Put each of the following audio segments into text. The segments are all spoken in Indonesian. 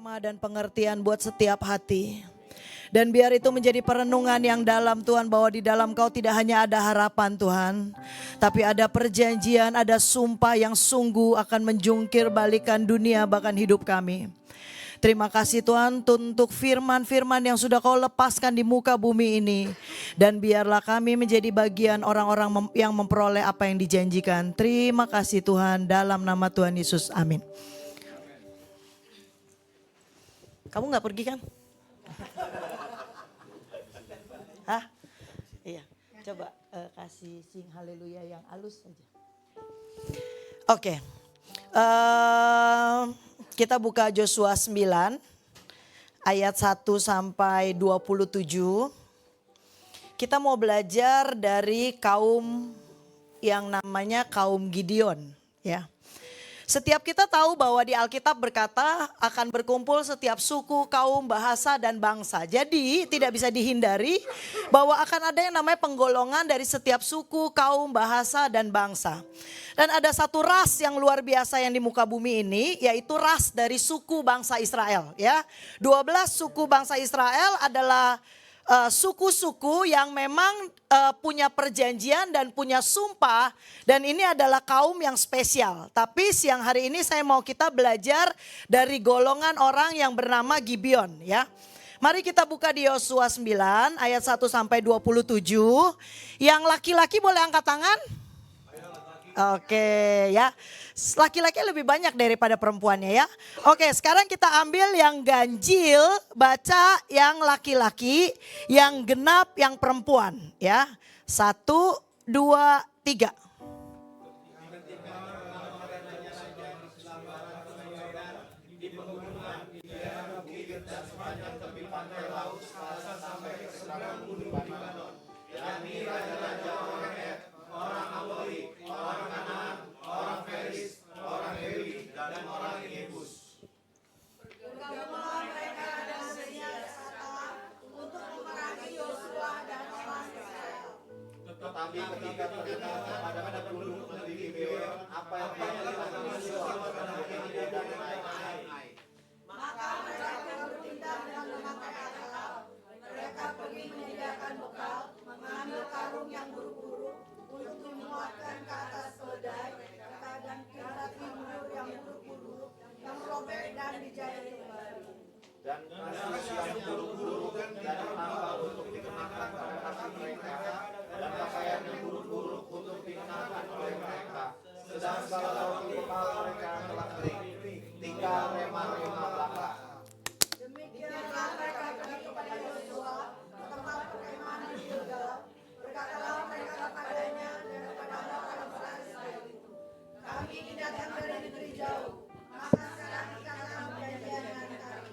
rema dan pengertian buat setiap hati. Dan biar itu menjadi perenungan yang dalam Tuhan, bahwa di dalam Kau tidak hanya ada harapan Tuhan, tapi ada perjanjian, ada sumpah yang sungguh akan menjungkir balikan dunia bahkan hidup kami. Terima kasih Tuhan untuk firman-firman yang sudah Kau lepaskan di muka bumi ini. Dan biarlah kami menjadi bagian orang-orang yang memperoleh apa yang dijanjikan. Terima kasih Tuhan, dalam nama Tuhan Yesus, amin. Kamu gak pergi kan? Hah? Iya, coba kasih sing haleluya yang halus saja. Oke. Kita buka Yosua 9 ayat 1 sampai 27. Kita mau belajar dari kaum yang namanya kaum Gideon, ya. Setiap kita tahu bahwa di Alkitab berkata akan berkumpul setiap suku, kaum, bahasa, dan bangsa. Jadi tidak bisa dihindari bahwa akan ada yang namanya penggolongan dari setiap suku, kaum, bahasa, dan bangsa. Dan ada satu ras yang luar biasa yang di muka bumi ini, yaitu ras dari suku bangsa Israel. Ya, 12 suku bangsa Israel adalah suku-suku yang memang punya perjanjian dan punya sumpah, dan ini adalah kaum yang spesial. Tapi siang hari ini saya mau kita belajar dari golongan orang yang bernama Gibeon, ya. Mari kita buka di Yosua 9 ayat 1 sampai 27. Yang laki-laki boleh angkat tangan? Oke, ya. Laki-laki lebih banyak daripada perempuannya, ya. Oke, sekarang kita ambil yang ganjil, baca yang laki-laki, yang genap yang perempuan, ya. 1, 2, 3. Tetapi ketika terdengar pada penduduk negeri Gibeon apa yang dilakukan Yosua kepada Gideon dan Ai, maka mereka bertindak dengan memakai akal. Mereka pergi menyediakan bekal, mengambil karung yang buruk-buruk untuk dimuatkan ke atas keledai, dan kiblat timur yang buruk-buruk yang robek dan dijahit kembali. Dan kasus yang buruk-buruk dan tambal untuk dikenakan pada kaki mereka, dan pakaian yang buruk-buruk untuk dikenakan oleh mereka. Sedang segala roti bekal mereka telah kering, tinggal rema-rema belaka. Demikianlah mereka pergi kepada Yosua ke tempat perkemahan di Gilgal. Berkatalah mereka kepadanya dan kepada orang-orang Israel itu, kami datang dari negeri jauh, maka sekarang ikatlah perjanjian dengan kami.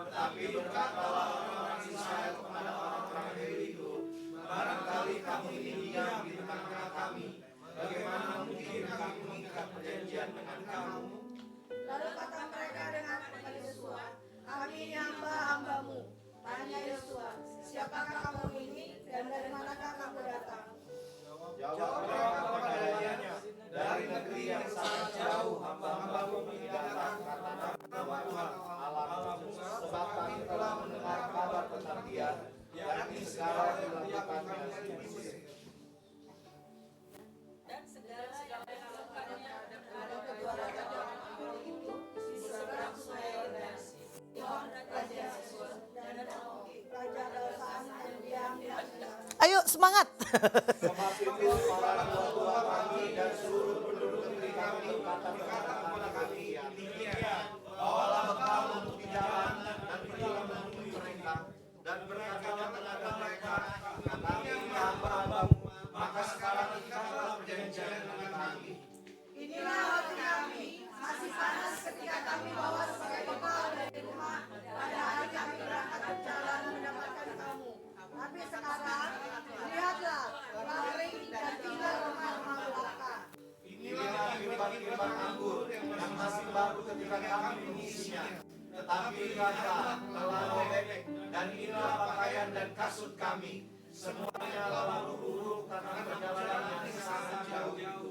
Tetapi berkatalah orang-orang Israel kepada orang-orang Hebreu itu, barangkali kamu ini diam di tengah-tengah kami, bagaimana mungkin kami mengikat perjanjian dengan kamu? Lalu kata mereka dengan kepada Yosua, kami ini hamba-hambamu. Tanya Yosua, siapakah kamu ini dan dari manakah kamu datang? Jawab mereka kepadanya, dari negeri yang sangat jauh hamba-hambamu ini datang karena nama Tuhan Allahmu, sebab kami telah mendengar kabar tentang Dia, yakni segala yang dilakukannya di Mesir. Dan segala yang dilakukannya ada kedua raja orang itu di seberang sungai Yordan, Sihon raja Hesbon dan Og raja Basan yang diam di Asdod. Ayo semangat. Sebab itu para tua kami dan seluruh penduduk negeri kami berkata kepada kami, demikian, bawalah bekal untuk di jalan dan pergilah menemui mereka. Dan berkatalah kepada mereka, kami ini hamba-hambamu, maka sekarang ikatlah perjanjian dengan kami. Inilah waktu kami, masih panas ketika kami bawa sebagai bekal dari rumah pada hari kami berangkat berjalan mendapatkan kamu. Tapi sekarang, lihatlah, kering dan tinggal rumah-rumah belaka. Inilah kirbat-kirbat anggur yang masih baru ketika kami mengisinya. Tetapi lihatlah, telah robek, dan inilah pakaian dan kasut kami. Semuanya lalu buruk karena perjalanan yang sangat jauh itu.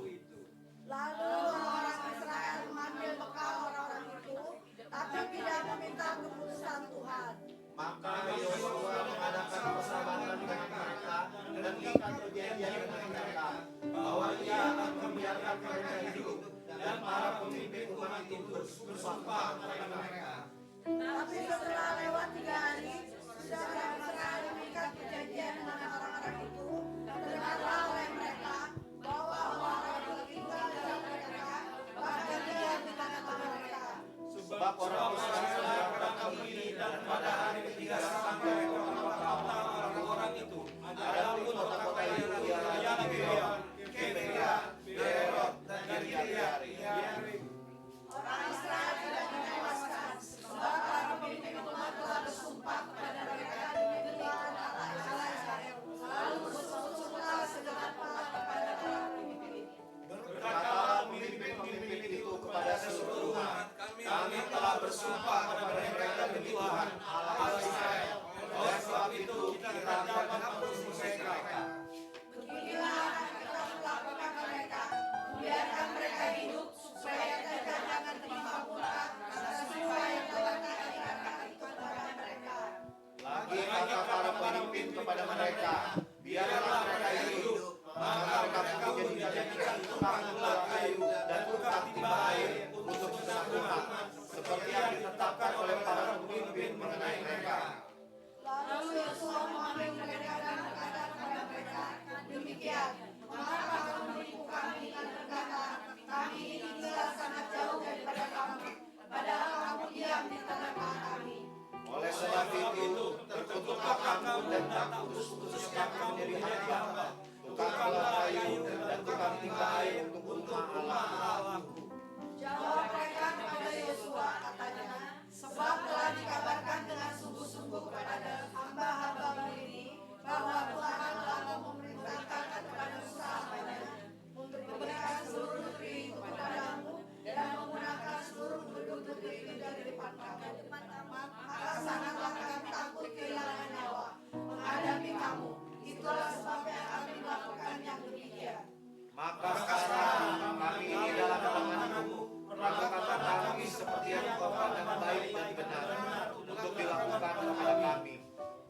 Lalu orang Israel mengambil bekal orang-orang itu, tapi tidak memiliki tentang keputusan Tuhan. Maka Yosua mengadakan persahabatan dengan mereka dan mengikat perjanjian dengan mereka bahwa ia akan membiarkan mereka hidup dan para pemimpin umat itu bersumpah kepada mereka. Tapi setelah lewat 3 hari, sesudah mereka mengikat perjanjian dengan orang-orang itu, terdengarlah oleh mereka bahwa orang yang tinggal dalam mereka bahkan dia di tengah-tengah mereka. Sebab orang Israel berangkat begini dan pada hari ketiga sampai orang-orang itu ada pun kota-kota itu ialah Gibeon, Keberia, Beerot, dan Kiriath-Yearim. Orang Israel tidak menewaskan, sebab para pemimpin umat telah bersumpah kepada mereka demi Tuhan Allah Israel. Lalu bersumpahlah segenap umat kepada para pemimpin. Berkatalah pemimpin-pemimpin itu kepada seluruh umat, kami telah bersumpah kepada mereka demi Tuhan Allah Israel. Oleh sebab itu kita dapat menghapus mereka. Beginilah akan kita melakukan mereka, membiarkan mereka hidup supaya kita jangan terima murka atas semua yang telah kita ingatkan itu kepada mereka. Lagi kata para pemimpin kepada mereka, biarlah mereka hidup, maka mereka pun dijadikan tukang belah kayu dan tukang timba air untuk sesak umat, seperti yang ditetapkan oleh para pemimpin mengenai mereka. Lalu Yosua memanggil mereka dan berkata kepada mereka, demikian, mengapa kamu menipu kami dengan berkata, kami ini tinggal sangat jauh daripada kamu, padahal kamu diam di tengah-tengah kami. Oleh sebab itu, terkutuklah kamu dan tak putus-putuskan kamu menjadi hamba, tukang belah kayu dan tukang timba air untuk rumah Allahku. Jawab mereka kepada Yosua, katanya, sebab telah dikabarkan dengan sungguh-sungguh kepada hamba-hambamu ini, bahwa Tuhan telah memerintahkan kepada Musa hambanya untuk memberikan seluruh negeri itu kepadamu dan menggunakan seluruh penduduk negeri itu dari depan kamu. Maka sangatlah kami takut kehilangan nyawa menghadapi kamu. Itulah sebabnya kami melakukan yang demikian. Maka sekarang kami ini dalam tanganmu, perlakukan kami seperti yang kau pandang baik dan benar untuk dilakukan kepada kami.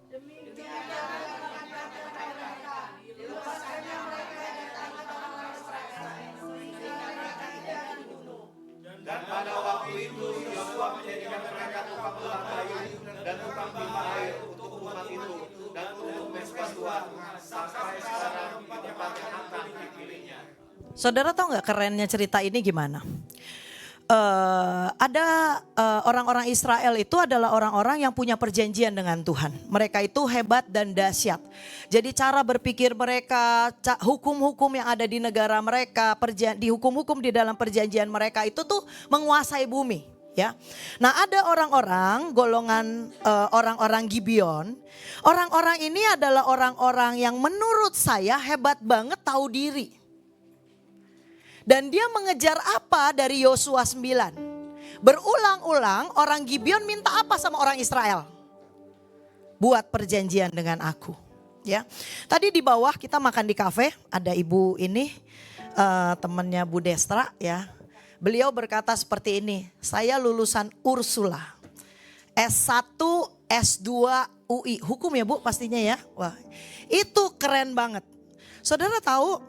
Demikian jangan kepada mereka, dilepaskannya mereka dari tangan orang Israel, sehingga mereka tidak dibunuh. Dan pada waktu itu Yosua menjadikan mereka tukang belah kayu dan tukang timba air untuk umat itu dan untuk mesbah Tuhan sampai sekarang di tempat yang akan dipilihnya. Saudara tahu nggak kerennya cerita ini gimana? Ada orang-orang Israel itu adalah orang-orang yang punya perjanjian dengan Tuhan. Mereka itu hebat dan dahsyat. Jadi cara berpikir mereka, hukum-hukum yang ada di negara mereka, di hukum-hukum di dalam perjanjian mereka itu tuh menguasai bumi. Ya, nah ada orang-orang golongan orang-orang Gibeon. Orang-orang ini adalah orang-orang yang menurut saya hebat banget tahu diri. Dan dia mengejar apa dari Yosua 9? Berulang-ulang orang Gibeon minta apa sama orang Israel? Buat perjanjian dengan aku. Ya, tadi di bawah kita makan di kafe, ada ibu ini temannya Bu Destra ya. Beliau berkata seperti ini, saya lulusan Ursula, S1, S2, UI, hukum ya Bu pastinya ya. Wah, itu keren banget. Saudara tahu,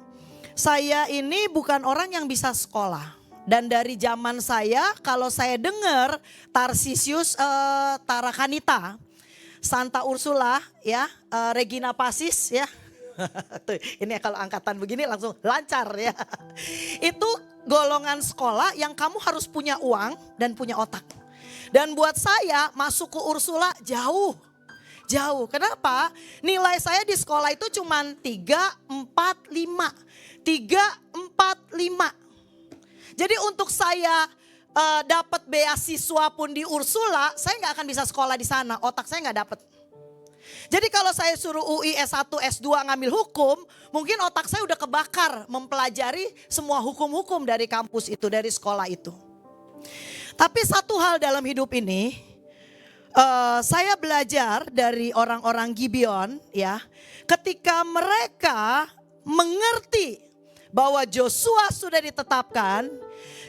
saya ini bukan orang yang bisa sekolah. Dan dari zaman saya, kalau saya dengar Tarsisius Tarakanita, Santa Ursula ya, Regina Pacis ya. Tuh, ini kalau angkatan begini langsung lancar ya. Itu golongan sekolah yang kamu harus punya uang dan punya otak. Dan buat saya masuk ke Ursula jauh. Kenapa? Nilai saya di sekolah itu cuma 3, 4, 5. 3, 4, 5. Jadi untuk saya dapat beasiswa pun di Ursula, saya nggak akan bisa sekolah di sana. Otak saya nggak dapat. Jadi kalau saya suruh UI S1, S2 ngambil hukum, mungkin otak saya udah kebakar mempelajari semua hukum-hukum dari kampus itu, dari sekolah itu. Tapi satu hal dalam hidup ini, saya belajar dari orang-orang Gibeon ya, ketika mereka mengerti bahwa Joshua sudah ditetapkan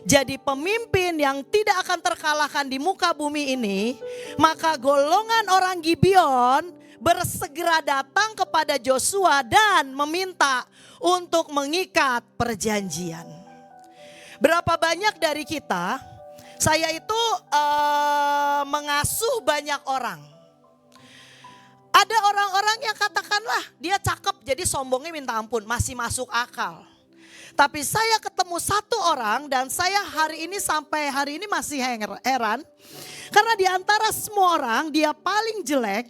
jadi pemimpin yang tidak akan terkalahkan di muka bumi ini, Maka golongan orang Gibeon bersegera datang kepada Joshua dan meminta untuk mengikat perjanjian. Berapa banyak dari kita, saya itu mengasuh banyak orang. Ada orang-orang yang katakanlah dia cakep jadi sombongnya minta ampun, masih masuk akal. Tapi saya ketemu satu orang dan saya hari ini sampai hari ini masih heran. Karena di antara semua orang dia paling jelek,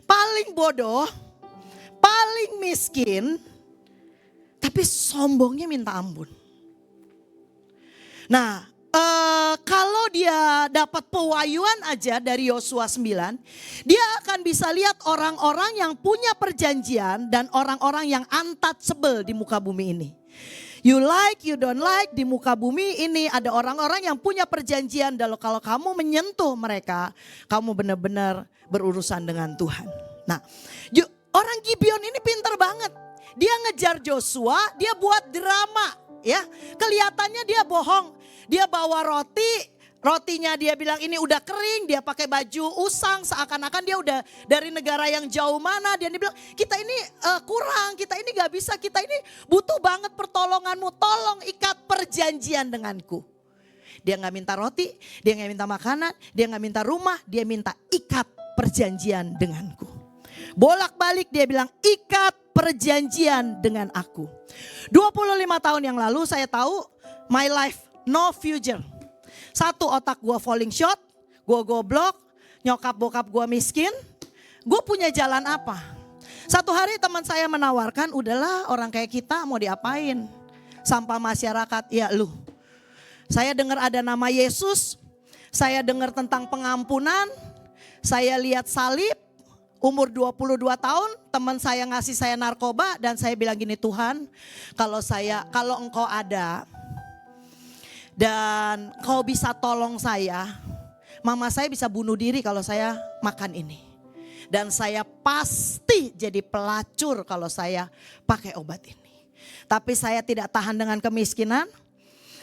paling bodoh, paling miskin. Tapi sombongnya minta ampun. Nah, kalau dia dapat pewahyuan aja dari Yosua 9, dia akan bisa lihat orang-orang yang punya perjanjian dan orang-orang yang untouchable di muka bumi ini. You like, you don't like, di muka bumi ini ada orang-orang yang punya perjanjian. Dan kalau kamu menyentuh mereka, kamu benar-benar berurusan dengan Tuhan. Nah, orang Gibeon ini pintar banget. Dia ngejar Joshua, dia buat drama. Ya, kelihatannya dia bohong. Dia bawa roti, rotinya dia bilang ini udah kering, dia pakai baju usang seakan-akan dia udah dari negara yang jauh mana. Dia bilang kita ini kurang, kita ini gak bisa, kita ini butuh banget pertolonganmu, tolong ikat perjanjian denganku. Dia gak minta roti, dia gak minta makanan, dia gak minta rumah, dia minta ikat perjanjian denganku. Bolak-balik dia bilang ikat perjanjian dengan aku. 25 tahun yang lalu saya tahu my life no future. Satu, otak gue falling short, gue goblok, nyokap bokap gue miskin, gue punya jalan apa? Satu hari teman saya menawarkan, udahlah orang kayak kita mau diapain? Sampah masyarakat, ya lu. Saya dengar ada nama Yesus, saya dengar tentang pengampunan, saya lihat salib, umur 22 tahun teman saya ngasih saya narkoba dan saya bilang gini, Tuhan kalau engkau ada dan kau bisa tolong saya, mama saya bisa bunuh diri kalau saya makan ini. Dan saya pasti jadi pelacur kalau saya pakai obat ini. Tapi saya tidak tahan dengan kemiskinan,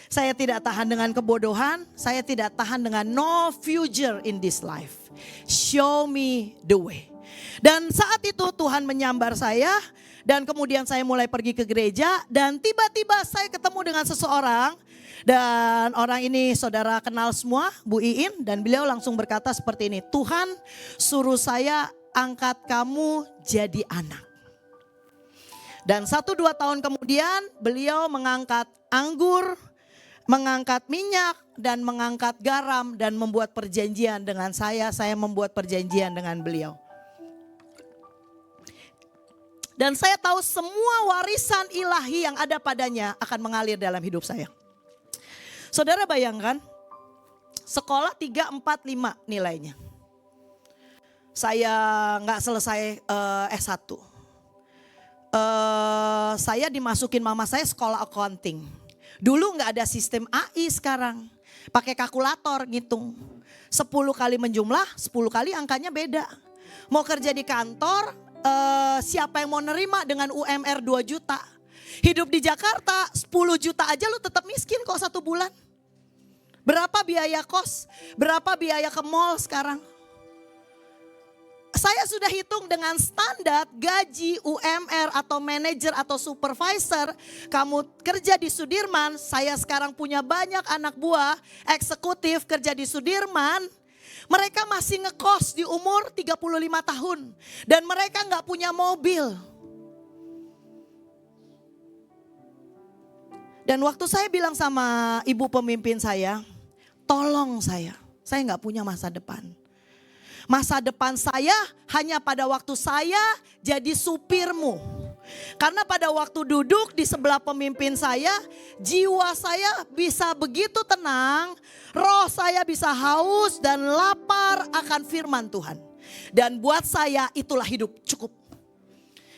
saya tidak tahan dengan kebodohan, saya tidak tahan dengan no future in this life. Show me the way. Dan saat itu Tuhan menyambar saya dan kemudian saya mulai pergi ke gereja dan tiba-tiba saya ketemu dengan seseorang. Dan orang ini saudara kenal semua, Bu Iin, dan beliau langsung berkata seperti ini, Tuhan suruh saya angkat kamu jadi anak. Dan 1-2 tahun kemudian beliau mengangkat anggur, mengangkat minyak dan mengangkat garam dan membuat perjanjian dengan saya membuat perjanjian dengan beliau. Dan saya tahu semua warisan ilahi yang ada padanya akan mengalir dalam hidup saya. Saudara bayangkan, sekolah 3, 4, 5 nilainya. Saya gak selesai S1. Saya dimasukin mama saya sekolah accounting. Dulu gak ada sistem AI sekarang. Pakai kalkulator ngitung. 10 kali menjumlah, 10 kali angkanya beda. Mau kerja di kantor, siapa yang mau nerima dengan UMR 2 juta. Hidup di Jakarta 10 juta aja lu tetap miskin kok 1 bulan. Berapa biaya kos, berapa biaya ke mall sekarang. Saya sudah hitung dengan standar gaji UMR atau manajer atau supervisor. Kamu kerja di Sudirman, saya sekarang punya banyak anak buah eksekutif kerja di Sudirman. Mereka masih ngekos di umur 35 tahun. Dan mereka gak punya mobil. Dan waktu saya bilang sama ibu pemimpin saya, tolong saya gak punya masa depan. Masa depan saya hanya pada waktu saya jadi supirmu. Karena pada waktu duduk di sebelah pemimpin saya, jiwa saya bisa begitu tenang, roh saya bisa haus dan lapar akan firman Tuhan. Dan buat saya itulah hidup cukup.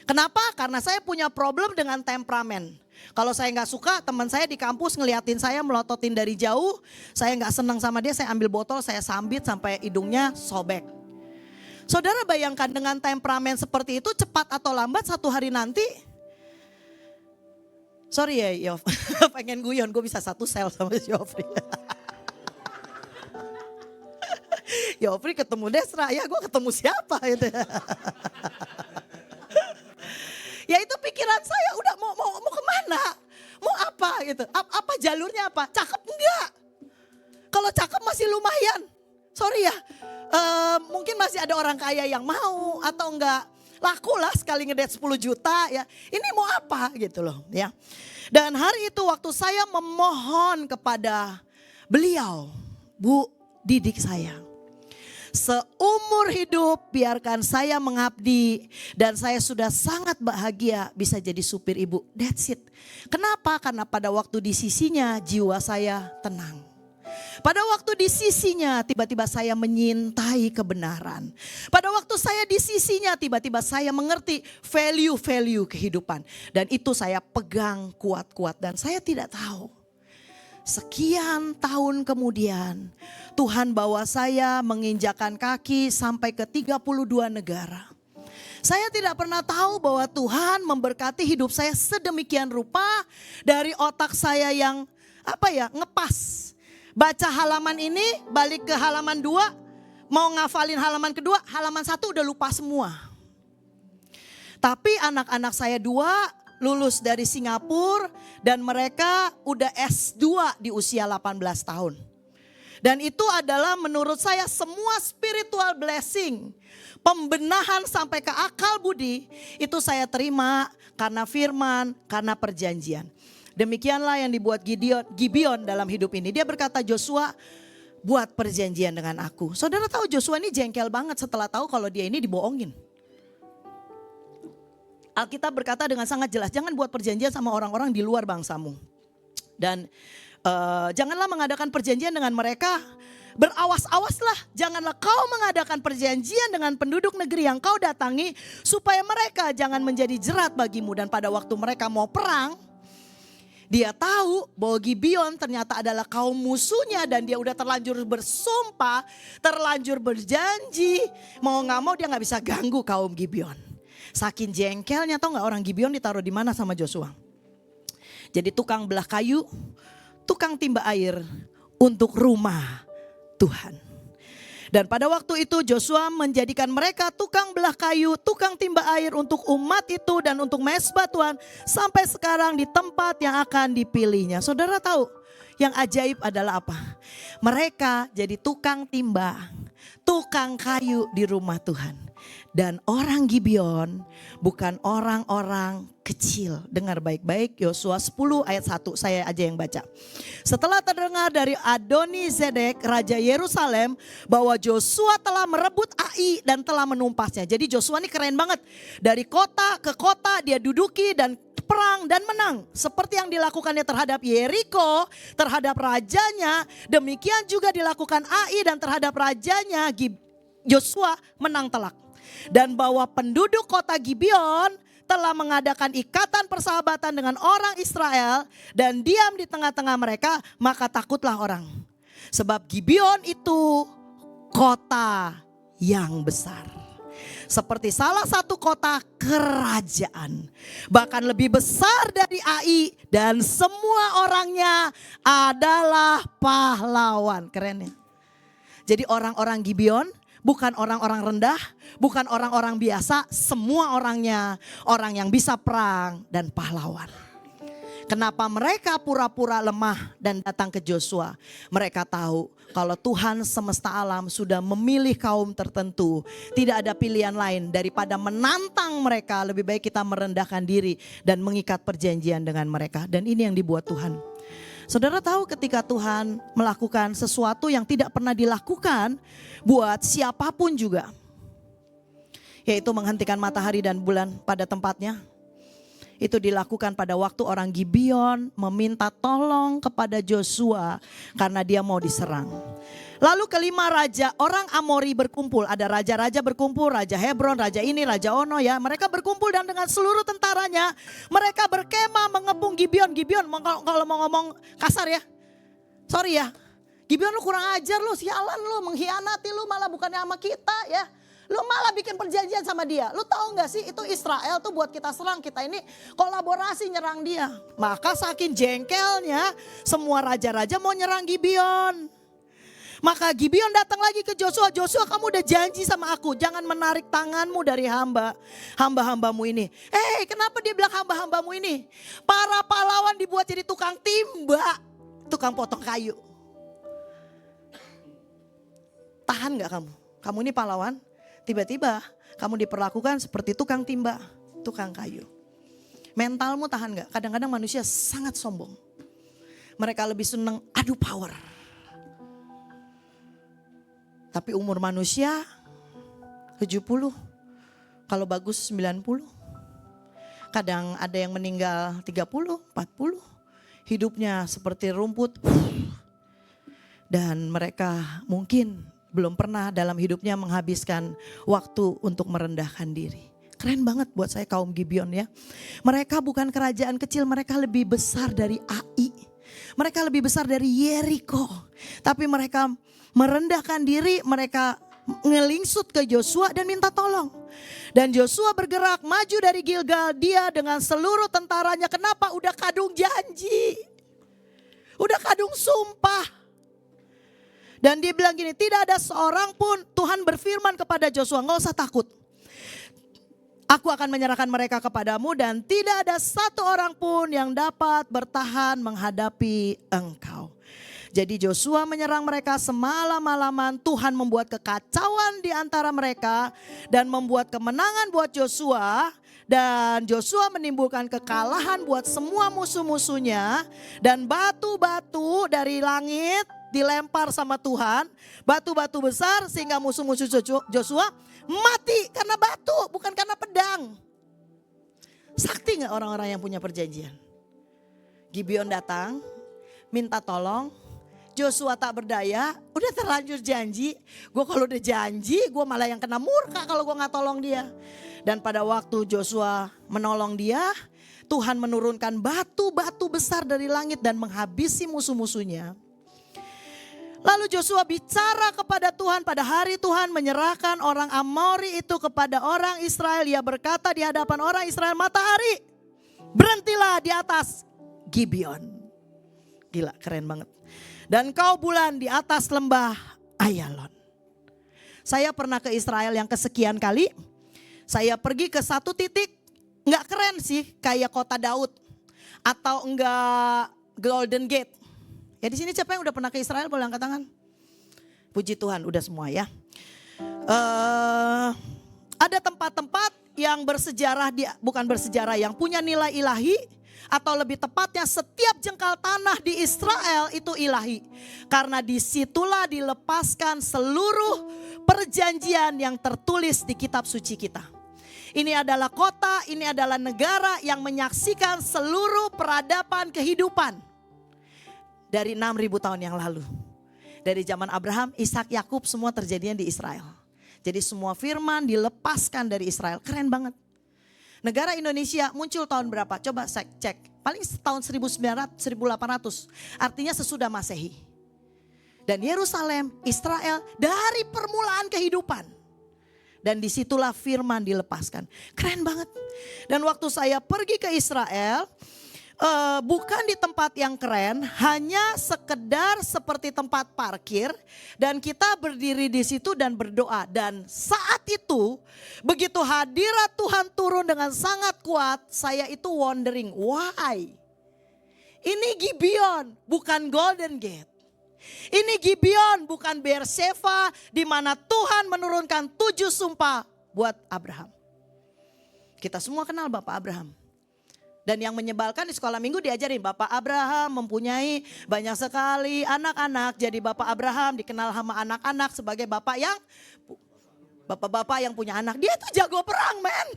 Kenapa? Karena saya punya problem dengan temperamen. Kalau saya gak suka, teman saya di kampus ngeliatin saya melototin dari jauh, saya gak senang sama dia, saya ambil botol, saya sambit sampai hidungnya sobek. Saudara bayangkan dengan temperamen seperti itu cepat atau lambat satu hari nanti. Sorry ya Yof, pengen guyon, gue bisa satu sel sama si Yofri. Yofri ketemu Desra, ya gue ketemu siapa gitu. Ya itu pikiran saya udah mau kemana, mau apa gitu, apa jalurnya apa, cakep enggak? Kalau cakep masih lumayan, sorry ya, mungkin masih ada orang kaya yang mau atau enggak, laku lah sekali ngedate 10 juta ya, ini mau apa gitu loh ya. Dan hari itu waktu saya memohon kepada beliau, Bu, didik saya. Seumur hidup biarkan saya mengabdi dan saya sudah sangat bahagia bisa jadi supir ibu. That's it. Kenapa? Karena pada waktu di sisinya jiwa saya tenang. Pada waktu di sisinya tiba-tiba saya menyintai kebenaran. Pada waktu saya di sisinya tiba-tiba saya mengerti value-value kehidupan. Dan itu saya pegang kuat-kuat dan saya tidak tahu. Sekian tahun kemudian Tuhan bawa saya menginjakan kaki sampai ke 32 negara. Saya tidak pernah tahu bahwa Tuhan memberkati hidup saya sedemikian rupa dari otak saya yang ngepas. Baca halaman ini balik ke halaman 2, mau ngafalin halaman kedua, halaman 1 udah lupa semua. Tapi anak-anak saya 2 lulus dari Singapura dan mereka udah S2 di usia 18 tahun. Dan itu adalah menurut saya semua spiritual blessing, pembenahan sampai ke akal budi itu saya terima karena firman, karena perjanjian. Demikianlah yang dibuat Gibeon dalam hidup ini. Dia berkata, Joshua buat perjanjian dengan aku. Saudara tahu Joshua ini jengkel banget setelah tahu kalau dia ini dibohongin. Alkitab berkata dengan sangat jelas, jangan buat perjanjian sama orang-orang di luar bangsamu. Dan janganlah mengadakan perjanjian dengan mereka, berawas-awaslah. Janganlah kau mengadakan perjanjian dengan penduduk negeri yang kau datangi, supaya mereka jangan menjadi jerat bagimu. Dan pada waktu mereka mau perang, dia tahu bahwa Gibeon ternyata adalah kaum musuhnya dan dia udah terlanjur bersumpah, terlanjur berjanji, mau gak mau dia gak bisa ganggu kaum Gibeon. Saking jengkelnya, tau gak orang Gibeon ditaruh di mana sama Joshua? Jadi tukang belah kayu, tukang timba air untuk rumah Tuhan. Dan pada waktu itu Joshua menjadikan mereka tukang belah kayu, tukang timba air untuk umat itu dan untuk mezbah Tuhan. Sampai sekarang di tempat yang akan dipilihnya. Saudara tahu yang ajaib adalah apa? Mereka jadi tukang timba, tukang kayu di rumah Tuhan. Dan orang Gibeon bukan orang-orang kecil. Dengar baik-baik Yosua 10 ayat 1, saya aja yang baca. Setelah terdengar dari Adoni-Zedek raja Yerusalem bahwa Joshua telah merebut Ai dan telah menumpasnya. Jadi Joshua ini keren banget. Dari kota ke kota dia duduki dan perang dan menang. Seperti yang dilakukannya terhadap Yeriko, terhadap rajanya. Demikian juga dilakukan Ai dan terhadap rajanya Joshua menang telak. Dan bahwa penduduk kota Gibeon telah mengadakan ikatan persahabatan dengan orang Israel dan diam di tengah-tengah mereka, maka takutlah orang. Sebab Gibeon itu kota yang besar. Seperti salah satu kota kerajaan. Bahkan lebih besar dari Ai dan semua orangnya adalah pahlawan. Keren ya. Jadi orang-orang Gibeon bukan orang-orang rendah, bukan orang-orang biasa, semua orangnya orang yang bisa perang dan pahlawan. Kenapa mereka pura-pura lemah dan datang ke Joshua? Mereka tahu kalau Tuhan semesta alam sudah memilih kaum tertentu. Tidak ada pilihan lain daripada menantang mereka, lebih baik kita merendahkan diri dan mengikat perjanjian dengan mereka. Dan ini yang dibuat Tuhan. Saudara tahu ketika Tuhan melakukan sesuatu yang tidak pernah dilakukan buat siapapun juga. Yaitu menghentikan matahari dan bulan pada tempatnya. Itu dilakukan pada waktu orang Gibeon meminta tolong kepada Joshua karena dia mau diserang. Lalu kelima raja, orang Amori berkumpul. Ada raja-raja berkumpul, Raja Hebron, Raja ini, Raja Ono ya. Mereka berkumpul dan dengan seluruh tentaranya mereka berkemah mengepung Gibeon. Gibeon kalau mau ngomong kasar ya, sorry ya. Gibeon lu kurang ajar lu, sialan lu, mengkhianati lu, malah bukannya sama kita ya. Lu malah bikin perjanjian sama dia. Lu tahu gak sih itu Israel tuh buat kita serang, kita ini kolaborasi nyerang dia. Maka saking jengkelnya semua raja-raja mau nyerang Gibeon. Maka Gibeon datang lagi ke Joshua. Joshua, kamu udah janji sama aku, jangan menarik tanganmu dari hamba-hambamu ini. Kenapa dia bilang hamba-hambamu ini? Para pahlawan dibuat jadi tukang timba, tukang potong kayu. Tahan gak kamu? Kamu ini pahlawan, tiba-tiba kamu diperlakukan seperti tukang timba, tukang kayu. Mentalmu tahan gak? Kadang-kadang manusia sangat sombong. Mereka lebih senang adu power. Tapi umur manusia 70, kalau bagus 90. Kadang ada yang meninggal 30, 40. Hidupnya seperti rumput. Dan mereka mungkin belum pernah dalam hidupnya menghabiskan waktu untuk merendahkan diri. Keren banget buat saya kaum Gibeon ya. Mereka bukan kerajaan kecil, mereka lebih besar dari Ai. Mereka lebih besar dari Yeriko. Tapi mereka merendahkan diri, mereka ngelingsut ke Joshua dan minta tolong. Dan Joshua bergerak maju dari Gilgal, dia dengan seluruh tentaranya. Kenapa? Udah kadung janji. Udah kadung sumpah. Dan dia bilang gini, tidak ada seorang pun, Tuhan berfirman kepada Joshua, gak usah takut. Aku akan menyerahkan mereka kepadamu dan tidak ada satu orang pun yang dapat bertahan menghadapi engkau. Jadi Joshua menyerang mereka semalam-malaman, Tuhan membuat kekacauan di antara mereka dan membuat kemenangan buat Joshua. Dan Joshua menimbulkan kekalahan buat semua musuh-musuhnya. Dan batu-batu dari langit dilempar sama Tuhan. Batu-batu besar sehingga musuh-musuh Joshua mati karena batu, bukan karena pedang. Sakti gak orang-orang yang punya perjanjian? Gibeon datang, minta tolong. Joshua tak berdaya, udah terlanjur janji. Gue kalau udah janji, gue malah yang kena murka kalau gue gak tolong dia. Dan pada waktu Joshua menolong dia, Tuhan menurunkan batu-batu besar dari langit dan menghabisi musuh-musuhnya. Lalu Joshua bicara kepada Tuhan, pada hari Tuhan menyerahkan orang Amori itu kepada orang Israel. Ia berkata di hadapan orang Israel, matahari berhentilah di atas Gibeon. Gila, keren banget. Dan kau bulan di atas lembah Ayalon. Saya pernah ke Israel yang kesekian kali. Saya pergi ke satu titik, nggak keren sih kayak kota Daud. Atau enggak Golden Gate. Ya di sini siapa yang udah pernah ke Israel boleh angkat tangan? Puji Tuhan udah semua ya. Ada tempat-tempat yang bersejarah, bukan bersejarah, yang punya nilai ilahi. Atau lebih tepatnya setiap jengkal tanah di Israel itu ilahi. Karena disitulah dilepaskan seluruh perjanjian yang tertulis di kitab suci kita. Ini adalah kota, ini adalah negara yang menyaksikan seluruh peradaban kehidupan. Dari 6.000 tahun yang lalu. Dari zaman Abraham, Ishak, Yakub semua terjadinya di Israel. Jadi semua firman dilepaskan dari Israel. Keren banget. Negara Indonesia muncul tahun berapa? Coba saya cek. Paling tahun 1900, 1800. Artinya sesudah Masehi. Dan Yerusalem, Israel dari permulaan kehidupan. Dan disitulah firman dilepaskan. Keren banget. Dan waktu saya pergi ke Israel, bukan di tempat yang keren, hanya sekedar seperti tempat parkir dan kita berdiri di situ dan berdoa. Dan saat itu begitu hadirat Tuhan turun dengan sangat kuat, saya itu wondering why. Ini Gibeon bukan Golden Gate. Ini Gibeon bukan Beersheba di mana Tuhan menurunkan 7 sumpah buat Abraham. Kita semua kenal Bapak Abraham. Dan yang menyebalkan di sekolah minggu diajarin Bapak Abraham mempunyai banyak sekali anak-anak. Jadi Bapak Abraham dikenal sama anak-anak sebagai bapak yang punya anak. Dia tuh jago perang men.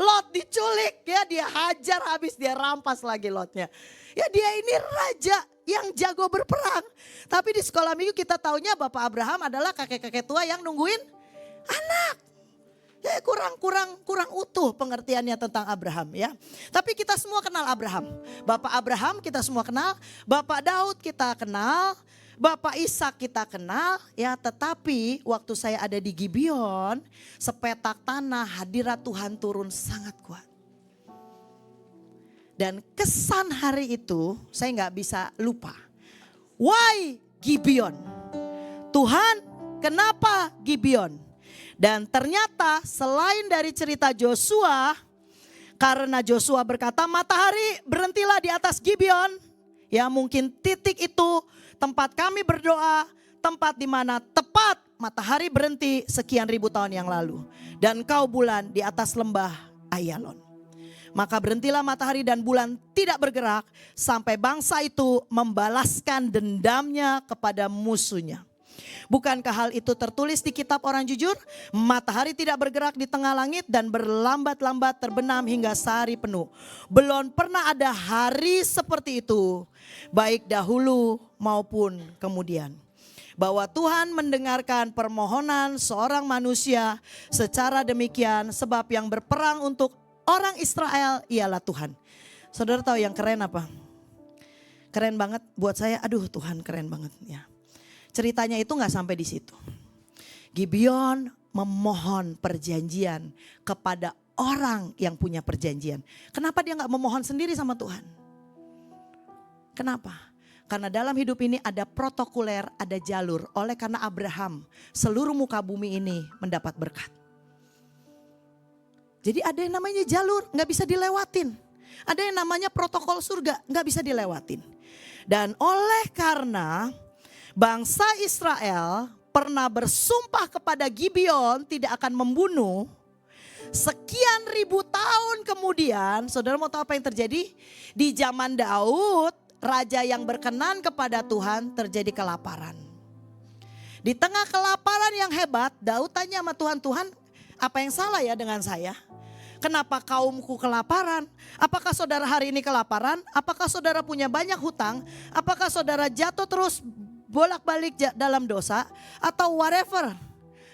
Lot diculik ya, dia hajar habis, dia rampas lagi Lotnya. Ya dia ini raja yang jago berperang. Tapi di sekolah minggu kita taunya Bapak Abraham adalah kakek-kakek tua yang nungguin anak. Ya kurang utuh pengertiannya tentang Abraham ya. Tapi kita semua kenal Abraham. Bapak Abraham kita semua kenal. Bapak Daud kita kenal. Bapak Ishak kita kenal ya. Tetapi waktu saya ada di Gibeon, sepetak tanah hadirat Tuhan turun sangat kuat. Dan kesan hari itu saya gak bisa lupa. Why Gibeon. Tuhan, kenapa Gibeon? Dan ternyata selain dari cerita Joshua, karena Joshua berkata matahari berhentilah di atas Gibeon. Ya mungkin titik itu tempat kami berdoa, tempat di mana tepat matahari berhenti sekian ribu tahun yang lalu. Dan kau bulan di atas lembah Ayalon. Maka berhentilah matahari dan bulan tidak bergerak sampai bangsa itu membalaskan dendamnya kepada musuhnya. Bukankah hal itu tertulis di kitab orang jujur? Matahari tidak bergerak di tengah langit dan berlambat-lambat terbenam hingga sehari penuh. Belum pernah ada hari seperti itu, baik dahulu maupun kemudian. Bahwa Tuhan mendengarkan permohonan seorang manusia secara demikian, sebab yang berperang untuk orang Israel ialah Tuhan. Saudara tahu yang keren apa? Keren banget buat saya, aduh Tuhan keren banget ya. Ceritanya itu gak sampai di situ. Gibeon memohon perjanjian kepada orang yang punya perjanjian. Kenapa dia gak memohon sendiri sama Tuhan? Kenapa? Karena dalam hidup ini ada protokoler, ada jalur. Oleh karena Abraham, seluruh muka bumi ini mendapat berkat. Jadi ada yang namanya jalur, gak bisa dilewatin. Ada yang namanya protokol surga, gak bisa dilewatin. Dan oleh karena bangsa Israel pernah bersumpah kepada Gibeon tidak akan membunuh. Sekian ribu tahun kemudian, saudara mau tahu apa yang terjadi? Di zaman Daud, raja yang berkenan kepada Tuhan, terjadi kelaparan. Di tengah kelaparan yang hebat, Daud tanya sama Tuhan, Tuhan apa yang salah ya dengan saya? Kenapa kaumku kelaparan? Apakah saudara hari ini kelaparan? Apakah saudara punya banyak hutang? Apakah saudara jatuh terus bolak-balik dalam dosa? Atau whatever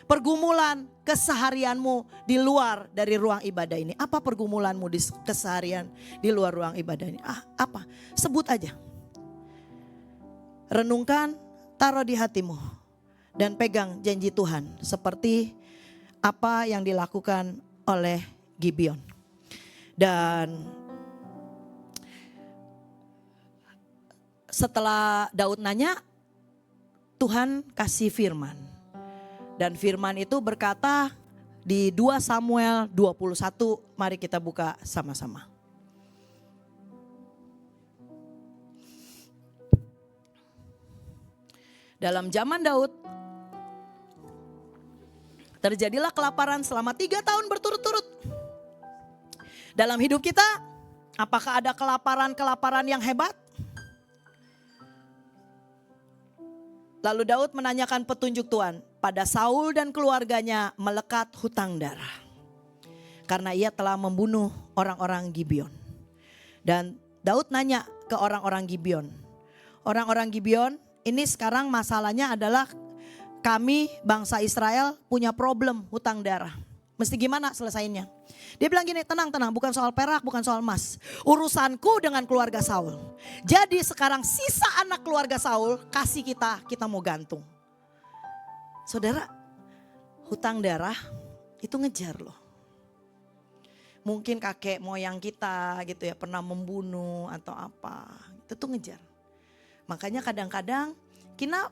pergumulan keseharianmu di luar dari ruang ibadah ini? Apa pergumulanmu di keseharian di luar ruang ibadah ini? Apa? Sebut aja. Renungkan, taruh di hatimu. Dan pegang janji Tuhan seperti apa yang dilakukan oleh Gibeon. Dan setelah Daud nanya, Tuhan kasih firman. Dan firman itu berkata di 2 Samuel 21, mari kita buka sama-sama. Dalam zaman Daud, terjadilah kelaparan selama 3 tahun berturut-turut. Dalam hidup kita, apakah ada kelaparan yang hebat? Lalu Daud menanyakan petunjuk Tuhan. Pada Saul dan keluarganya melekat hutang darah. Karena ia telah membunuh orang-orang Gibeon. Dan Daud nanya ke orang-orang Gibeon. Orang-orang Gibeon ini sekarang masalahnya adalah kami bangsa Israel punya problem hutang darah. Mesti gimana selesainya? Dia bilang gini, tenang, bukan soal perak, bukan soal emas. Urusanku dengan keluarga Saul. Jadi sekarang sisa anak keluarga Saul kasih kita mau gantung. Saudara, hutang darah itu ngejar loh. Mungkin kakek moyang kita gitu ya pernah membunuh atau apa. Itu tuh ngejar. Makanya kadang-kadang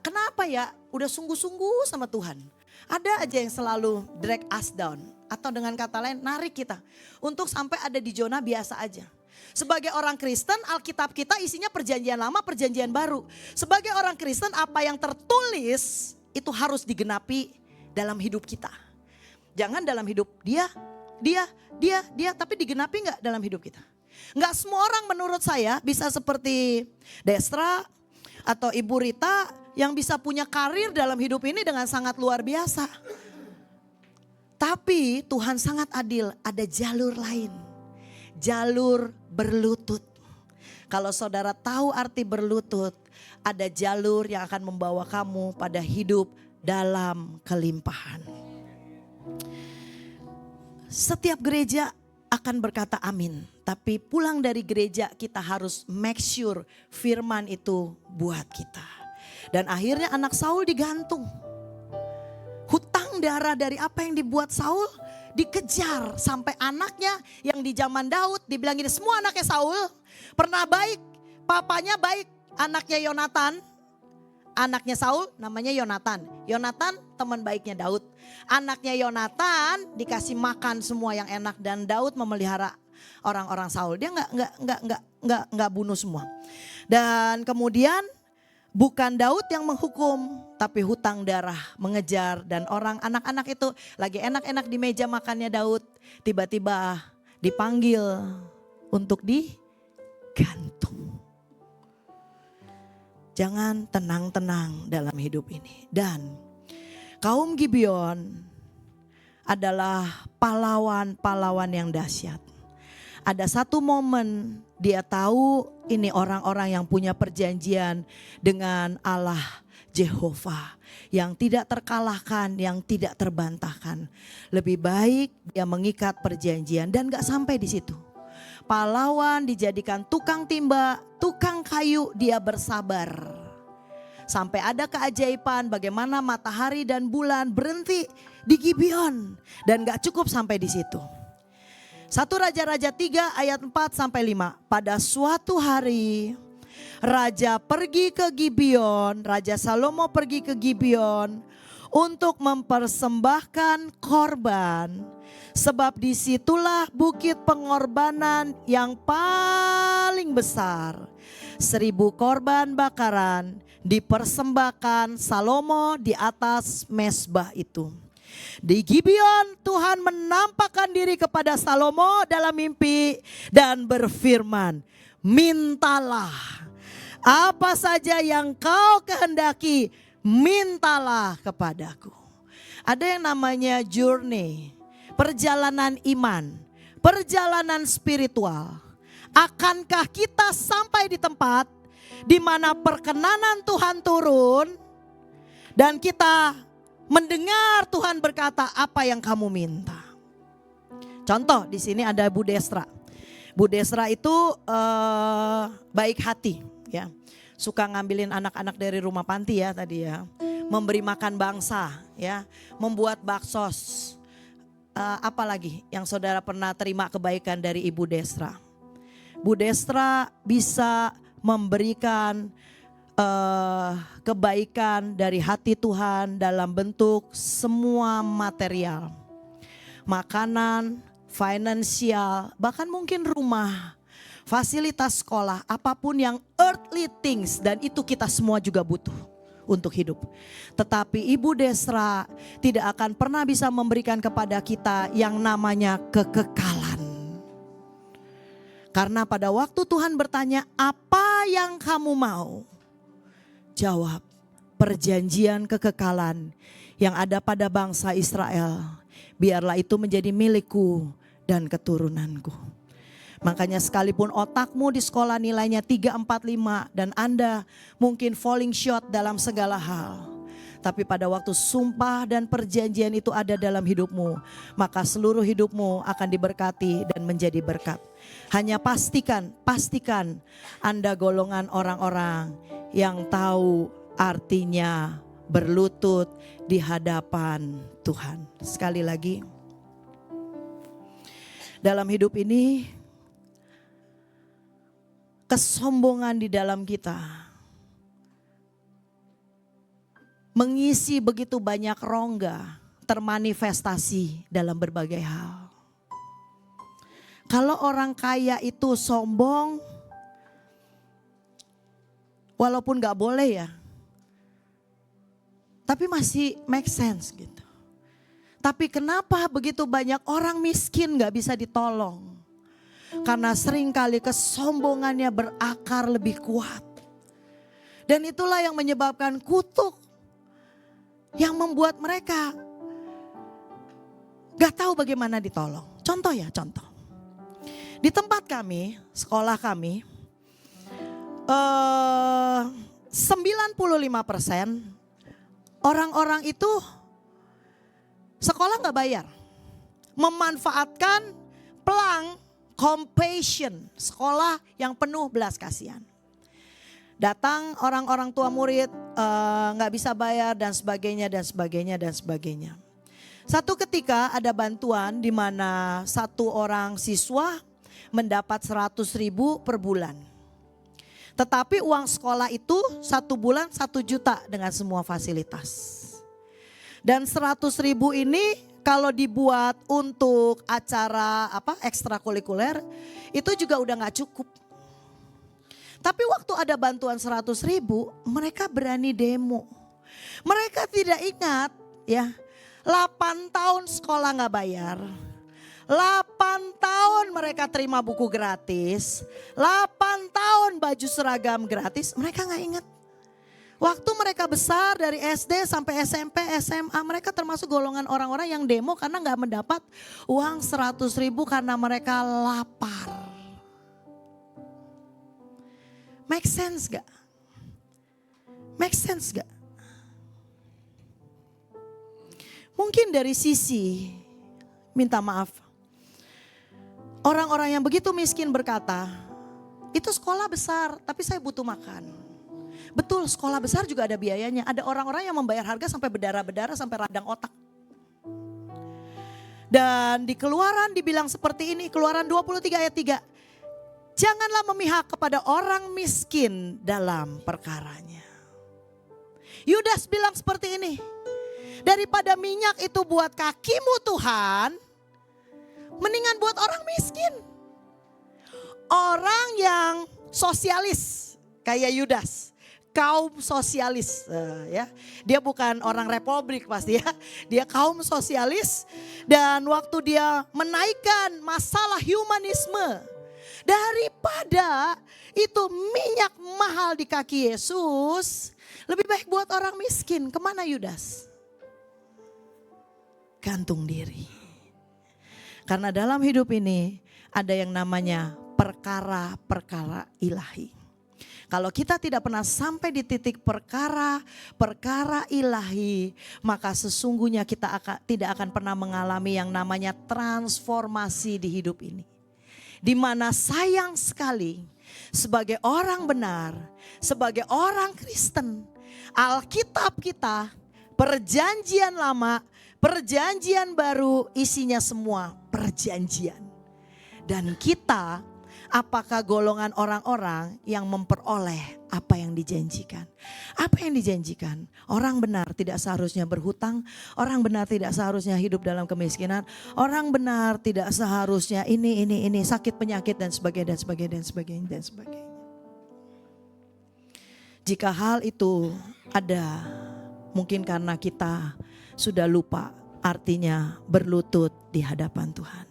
kenapa ya udah sungguh-sungguh sama Tuhan. Ada aja yang selalu drag us down. Atau dengan kata lain narik kita. Untuk sampai ada di zona biasa aja. Sebagai orang Kristen, Alkitab kita isinya perjanjian lama, perjanjian baru. Sebagai orang Kristen, apa yang tertulis itu harus digenapi dalam hidup kita. Jangan dalam hidup dia, tapi digenapi gak dalam hidup kita. Gak semua orang menurut saya bisa seperti Destra atau Ibu Rita yang bisa punya karir dalam hidup ini dengan sangat luar biasa. Tapi Tuhan sangat adil, ada jalur lain. Jalur berlutut. Kalau saudara tahu arti berlutut, ada jalur yang akan membawa kamu pada hidup dalam kelimpahan. Setiap gereja akan berkata amin. Tapi pulang dari gereja kita harus make sure firman itu buat kita. Dan akhirnya anak Saul digantung. Hutang darah dari apa yang dibuat Saul dikejar. Sampai anaknya yang di zaman Daud dibilang gini, semua anaknya Saul pernah baik. Papanya baik, anaknya Yonatan. anaknya Saul namanya Yonatan. Yonatan teman baiknya Daud. Anaknya Yonatan dikasih makan semua yang enak dan Daud memelihara orang-orang Saul. Dia nggak bunuh semua. Dan kemudian bukan Daud yang menghukum, tapi hutang darah mengejar, dan orang anak-anak itu lagi enak-enak di meja makannya Daud, tiba-tiba dipanggil untuk digantung. Jangan tenang-tenang dalam hidup ini. Dan kaum Gibeon adalah pahlawan-pahlawan yang dahsyat. Ada satu momen dia tahu ini orang-orang yang punya perjanjian dengan Allah Jehovah. Yang tidak terkalahkan, yang tidak terbantahkan. Lebih baik dia mengikat perjanjian dan gak sampai di situ. Pahlawan dijadikan tukang timba, tukang kayu, dia bersabar. Sampai ada keajaiban bagaimana matahari dan bulan berhenti di Gibeon. Dan gak cukup sampai di situ. 1 Raja-Raja 3 ayat 4 sampai 5. Pada suatu hari raja pergi ke Gibeon, Raja Salomo pergi ke Gibeon untuk mempersembahkan korban. Sebab disitulah bukit pengorbanan yang paling besar. 1000 korban bakaran dipersembahkan Salomo di atas mezbah itu. Di Gibeon Tuhan menampakkan diri kepada Salomo dalam mimpi dan berfirman, mintalah apa saja yang kau kehendaki, mintalah kepadaku. Ada yang namanya journey, perjalanan iman, perjalanan spiritual. Akankah kita sampai di tempat di mana perkenanan Tuhan turun dan kita mendengar Tuhan berkata apa yang kamu minta. Contoh di sini ada Bu Desra. Bu Desra itu baik hati ya. Suka ngambilin anak-anak dari rumah panti ya tadi ya. Memberi makan bangsa ya. Membuat baksos. Apalagi yang saudara pernah terima kebaikan dari Ibu Desra. Bu Desra bisa memberikan kebaikan dari hati Tuhan dalam bentuk semua material. Makanan, finansial, bahkan mungkin rumah, fasilitas sekolah, apapun yang earthly things, dan itu kita semua juga butuh untuk hidup. Tetapi Ibu Desra tidak akan pernah bisa memberikan kepada kita yang namanya kekekalan. Karena pada waktu Tuhan bertanya, apa yang kamu mau? Jawab, perjanjian kekekalan yang ada pada bangsa Israel. Biarlah itu menjadi milikku dan keturunanku. Makanya sekalipun otakmu di sekolah nilainya 3, 4, 5 dan Anda mungkin falling short dalam segala hal. Tapi pada waktu sumpah dan perjanjian itu ada dalam hidupmu, maka seluruh hidupmu akan diberkati dan menjadi berkat. Hanya pastikan Anda golongan orang-orang yang tahu artinya berlutut di hadapan Tuhan. Sekali lagi, dalam hidup ini kesombongan di dalam kita mengisi begitu banyak rongga, termanifestasi dalam berbagai hal. Kalau orang kaya itu sombong, walaupun gak boleh ya, tapi masih make sense gitu. Tapi kenapa begitu banyak orang miskin gak bisa ditolong? Karena seringkali kesombongannya berakar lebih kuat. Dan itulah yang menyebabkan kutuk yang membuat mereka gak tahu bagaimana ditolong. Contoh. Di tempat kami, sekolah kami, 95% orang-orang itu sekolah gak bayar. Memanfaatkan pelang compassion, sekolah yang penuh belas kasihan. Datang orang-orang tua murid gak bisa bayar dan sebagainya. Satu ketika ada bantuan di mana satu orang siswa mendapat 100.000 per bulan. Tetapi uang sekolah itu 1 bulan 1 juta dengan semua fasilitas. Dan 100.000 ini kalau dibuat untuk acara ekstrakurikuler itu juga udah gak cukup. Tapi waktu ada bantuan 100.000 mereka berani demo. Mereka tidak ingat ya 8 tahun sekolah gak bayar. 8 tahun mereka terima buku gratis. 8 tahun baju seragam gratis. Mereka gak ingat. Waktu mereka besar dari SD sampai SMP, SMA, mereka termasuk golongan orang-orang yang demo karena gak mendapat uang 100.000 karena mereka lapar. Make sense gak? Make sense gak? Mungkin dari sisi minta maaf. Orang-orang yang begitu miskin berkata, itu sekolah besar tapi saya butuh makan. Betul, sekolah besar juga ada biayanya. Ada orang-orang yang membayar harga sampai berdarah-berdarah sampai radang otak. Dan di Keluaran dibilang seperti ini, Keluaran 23 ayat 3. Janganlah memihak kepada orang miskin dalam perkaranya. Yudas bilang seperti ini. Daripada minyak itu buat kakimu Tuhan, mendingan buat orang miskin. Orang yang sosialis kayak Yudas. Kaum sosialis ya. Dia bukan orang republik pasti ya. Dia kaum sosialis dan waktu dia menaikkan masalah humanisme. Daripada itu minyak mahal di kaki Yesus, lebih baik buat orang miskin. Kemana Yudas? Gantung diri. Karena dalam hidup ini ada yang namanya perkara-perkara ilahi. Kalau kita tidak pernah sampai di titik perkara ilahi, maka sesungguhnya kita tidak akan pernah mengalami yang namanya transformasi di hidup ini. Di mana sayang sekali sebagai orang benar, sebagai orang Kristen, Alkitab kita, perjanjian lama, perjanjian baru isinya semua perjanjian. Dan kita apakah golongan orang-orang yang memperoleh apa yang dijanjikan? Apa yang dijanjikan? Orang benar tidak seharusnya berhutang. Orang benar tidak seharusnya hidup dalam kemiskinan. Orang benar tidak seharusnya ini, sakit penyakit dan sebagainya. Jika hal itu ada, mungkin karena kita sudah lupa artinya berlutut di hadapan Tuhan.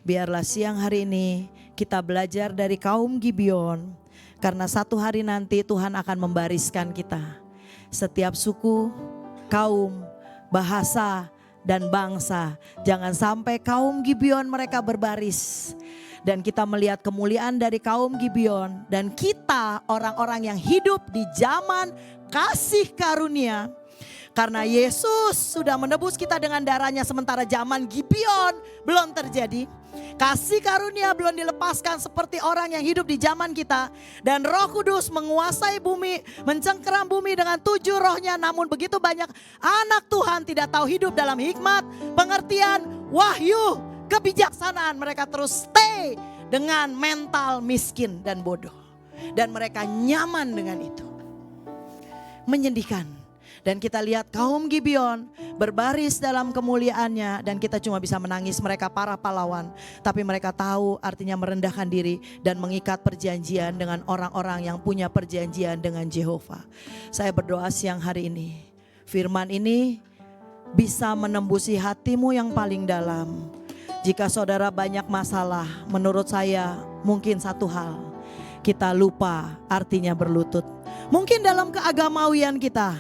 Biarlah siang hari ini kita belajar dari kaum Gibeon. Karena satu hari nanti Tuhan akan membariskan kita. Setiap suku, kaum, bahasa, dan bangsa. Jangan sampai kaum Gibeon mereka berbaris. Dan kita melihat kemuliaan dari kaum Gibeon. Dan kita orang-orang yang hidup di zaman kasih karunia. Karena Yesus sudah menebus kita dengan darahnya sementara zaman Gibeon belum terjadi. Kasih karunia belum dilepaskan seperti orang yang hidup di zaman kita. Dan Roh Kudus menguasai bumi, mencengkeram bumi dengan 7 rohnya. Namun begitu banyak anak Tuhan tidak tahu hidup dalam hikmat, pengertian, wahyu, kebijaksanaan. Mereka terus stay dengan mental miskin dan bodoh. Dan mereka nyaman dengan itu. Menyedihkan. Dan kita lihat kaum Gibeon berbaris dalam kemuliaannya. Dan kita cuma bisa menangis, mereka para pahlawan. Tapi mereka tahu artinya merendahkan diri dan mengikat perjanjian dengan orang-orang yang punya perjanjian dengan Yehova. Saya berdoa siang hari ini, firman ini bisa menembusi hatimu yang paling dalam. Jika saudara banyak masalah, menurut saya mungkin satu hal, kita lupa artinya berlutut. Mungkin dalam keagamawian kita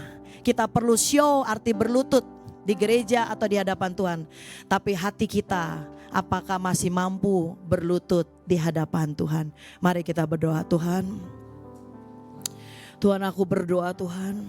perlu show arti berlutut di gereja atau di hadapan Tuhan. Tapi hati kita apakah masih mampu berlutut di hadapan Tuhan? Mari kita berdoa. Tuhan aku berdoa Tuhan.